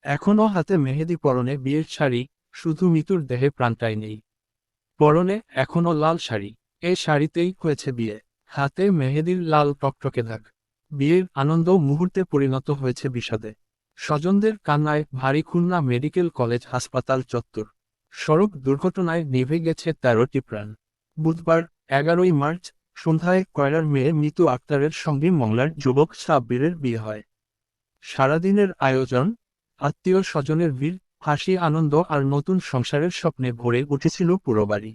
এখনো হাতে মেহেদি, পরনে বিয়ের শাড়ি, শুধু মিতুর দেহে প্রাণটাই নেই। পরনে এখনো লাল শাড়ি, এই শাড়িতেই হয়েছে বিয়ে। হাতে মেহেদির লাল টকটকে দাগ। বিয়ের আনন্দ মুহূর্তে পরিণত হয়েছে বিষাদে। স্বজনদের কান্নায় ভারী খুলনা মেডিকেল কলেজ হাসপাতাল চত্বর। সড়ক দুর্ঘটনায় নিভে গেছে 13টি প্রাণ। বুধবার 11ই মার্চ সন্ধ্যায় কয়রার মেয়ে মিতু আক্তারের সঙ্গে মংলার যুবক সাব্বিরের বিয়ে হয়। সারাদিনের আয়োজন, আত্মীয় স্বজনের ভিড়, হাসি, আনন্দ আর নতুন সংসারের স্বপ্নে ভরে উঠেছিল পুরো বাড়ি।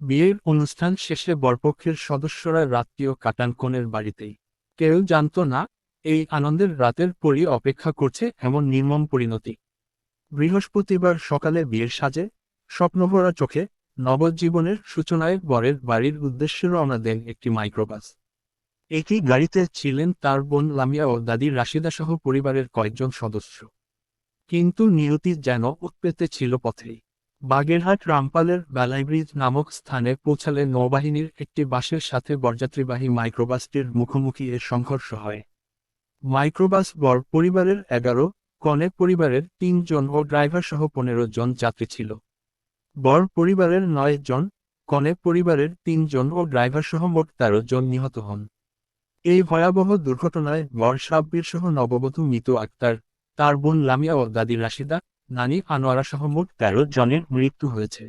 বিয়ের অনুষ্ঠান শেষে বরপক্ষের সদস্যরা রাত্রিও কাটান কনের বাড়িতেই। কেউ জানত না এই আনন্দের রাতের পরই অপেক্ষা করছে এমন নির্মম পরিণতি। বৃহস্পতিবার সকালে বিয়ের সাজে, স্বপ্নভরা চোখে, নবজীবনের সূচনায় বরের বাড়ির উদ্দেশ্যে রওনা দেন একটি মাইক্রোবাস। একই গাড়িতে ছিলেন তার বোন লামিয়া ও দাদি রাশিদা সহ পরিবারের কয়েকজন সদস্য। কিন্তু নিয়তি যেন উৎপেতে ছিল পথেই। বাগেরহাট রামপালের বালাইব্রিজ নামক স্থানে পৌঁছালে নৌবাহিনীর একটি বাসের সাথে বরযাত্রীবাহী মাইক্রোবাসটির মুখোমুখি এ সংঘর্ষ হয়। মাইক্রোবাস বর পরিবারের 11, কনে পরিবারের 3 জন ও ড্রাইভার সহ 15 জন যাত্রী ছিল। বর পরিবারের 9 জন, কনে পরিবারের 3 জন ও ড্রাইভার সহ মোট 13 জন নিহত হন। এই ভয়াবহ দুর্ঘটনায় বর সাব্বির সহ নববধূ মিতু আক্তার, তার বোন লামিয়া ও দাদি রাশিদা, নানি আনোয়ারা সহ মোট 13 জনের মৃত্যু হয়েছে।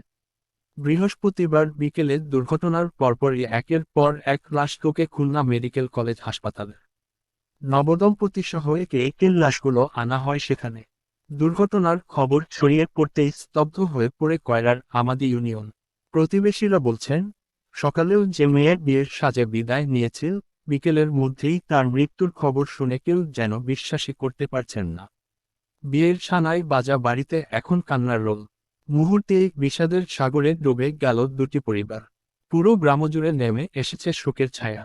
বৃহস্পতিবার বিকেলে দুর্ঘটনার পরপরই একের পর এক লাশ ঢোকে খুলনা মেডিকেল কলেজ হাসপাতালে। নবদম্পতি সহ একে একে লাশগুলো আনা হয় সেখানে। দুর্ঘটনার খবর ছড়িয়ে পড়তেই স্তব্ধ হয়ে পড়ে কয়রার আমাদি ইউনিয়ন। প্রতিবেশীরা বলছেন, সকালেও যে মেয়ে বিয়ের সাজে বিদায় নিয়েছিল, বিকেলের মধ্যেই তার মৃত্যুর খবর শুনে কেউ যেন বিশ্বাসই করতে পারছেন না। বিয়ের সানাই বাজা বাড়িতে এখন কান্নার রোল। মুহূর্তেই বিষাদের সাগরে ডুবে গেল দুটি পরিবার। পুরো গ্রামজুড়ে নেমে এসেছে শোকের ছায়া।